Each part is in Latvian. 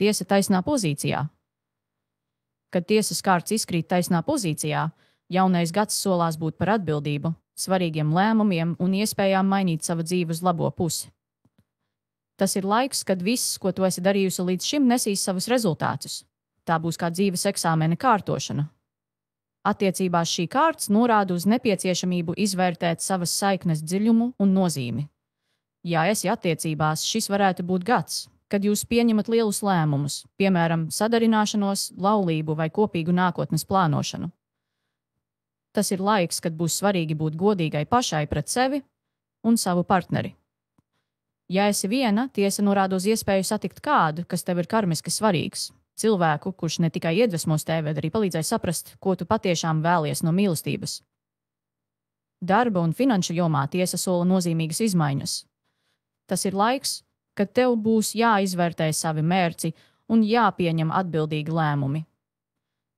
tiesa taisnā pozīcijā. Kad tiesas kārts izkrīt taisnā pozīcijā, jaunais gads solās būt par atbildību, svarīgiem lēmumiem un iespējām mainīt savu dzīvi uz labo pusi. Tas ir laiks, kad viss, ko tu esi darījusi līdz šim, nesīs savus rezultātus. Tā būs kā dzīves eksāmena kārtošana. Attiecībās šī kārts norāda uz nepieciešamību izvērtēt savas saiknes dziļumu un nozīmi. Ja esi attiecībās, šis varētu būt gads, kad jūs pieņemat lielus lēmumus, piemēram, sadarināšanos, laulību vai kopīgu nākotnes plānošanu. Tas ir laiks, kad būs svarīgi būt godīgai pašai pret sevi un savu partneri. Ja esi viena, tiesa norāda uz iespēju satikt kādu, kas tev ir karmiski svarīgs. Cilvēku, kurš ne tikai iedvesmos tevi, bet arī palīdzēja saprast, ko tu patiešām vēlies no mīlestības. Darba un finanšu jomā tiesa sola nozīmīgas izmaiņas. Tas ir laiks, kad tev būs jāizvērtē savi mērķi un jāpieņem atbildīgi lēmumi.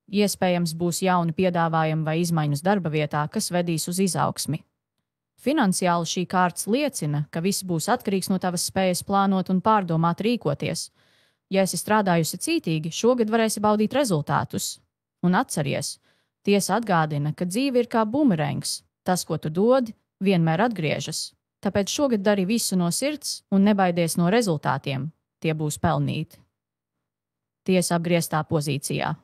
Iespējams, būs jauni piedāvājumi vai izmaiņas darba vietā, kas vedīs uz izaugsmi. Finansiāli šī kārts liecina, ka viss būs atkarīgs no tavas spējas plānot un pārdomāt rīkoties. Ja esi strādājusi cītīgi, šogad varēsi baudīt rezultātus. Un atceries, tiesa atgādina, ka dzīve ir kā bumerangs. Tas, ko tu dod, vienmēr atgriežas. Tāpēc šogad dari visu no sirds un nebaidies no rezultātiem. Tie būs pelnīti. Tiesa apgrieztā pozīcijā.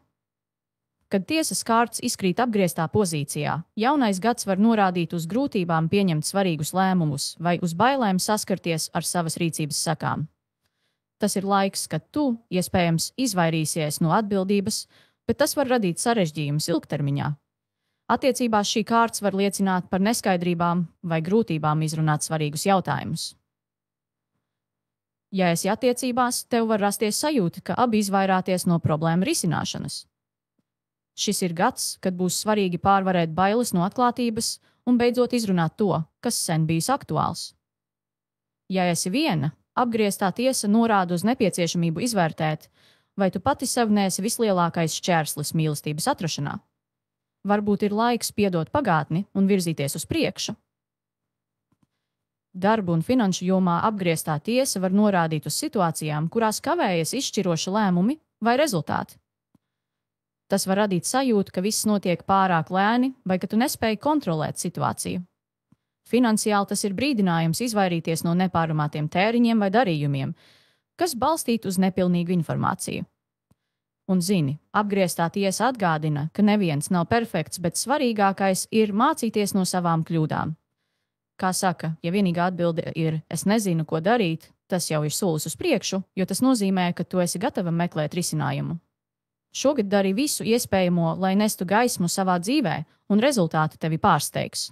Kad tiesas kārts izkrīt apgrieztā pozīcijā, jaunais gads var norādīt uz grūtībām pieņemt svarīgus lēmumus vai uz bailēm saskarties ar savas rīcības sekām. Tas ir laiks, kad tu, iespējams, izvairīsies no atbildības, bet tas var radīt sarežģījumus ilgtermiņā. Attiecībās šī kārts var liecināt par neskaidrībām vai grūtībām izrunāt svarīgus jautājumus. Ja esi attiecībās, tev var rasties sajūta, ka abi izvairāties no problēmu risināšanas. Šis ir gads, kad būs svarīgi pārvarēt bailes no atklātības un beidzot izrunāt to, kas sen bijis aktuāls. Ja esi viena, apgrieztā tiesa norāda uz nepieciešamību izvērtēt, vai tu pati sev neesi vislielākais šķērslis mīlestības atrašanā. Varbūt ir laiks piedot pagātni un virzīties uz priekšu. Darba un finanšu jomā apgrieztā tiesa var norādīt uz situācijām, kurās kavējas izšķiroši lēmumi vai rezultāti. Tas var radīt sajūtu, ka viss notiek pārāk lēni vai ka tu nespēji kontrolēt situāciju. Finansiāli tas ir brīdinājums izvairīties no nepārdomātiem tēriņiem vai darījumiem, kas balstīti uz nepilnīgu informāciju. Un zini, apgrieztā tiesa atgādina, ka neviens nav perfekts, bet svarīgākais ir mācīties no savām kļūdām. Kā saka, ja vienīgā atbilde ir "es nezinu, ko darīt", tas jau ir solis uz priekšu, jo tas nozīmē, ka tu esi gatava meklēt risinājumu. Šogad dari visu iespējamo, lai nestu gaismu savā dzīvē, un rezultāti tevi pārsteigs.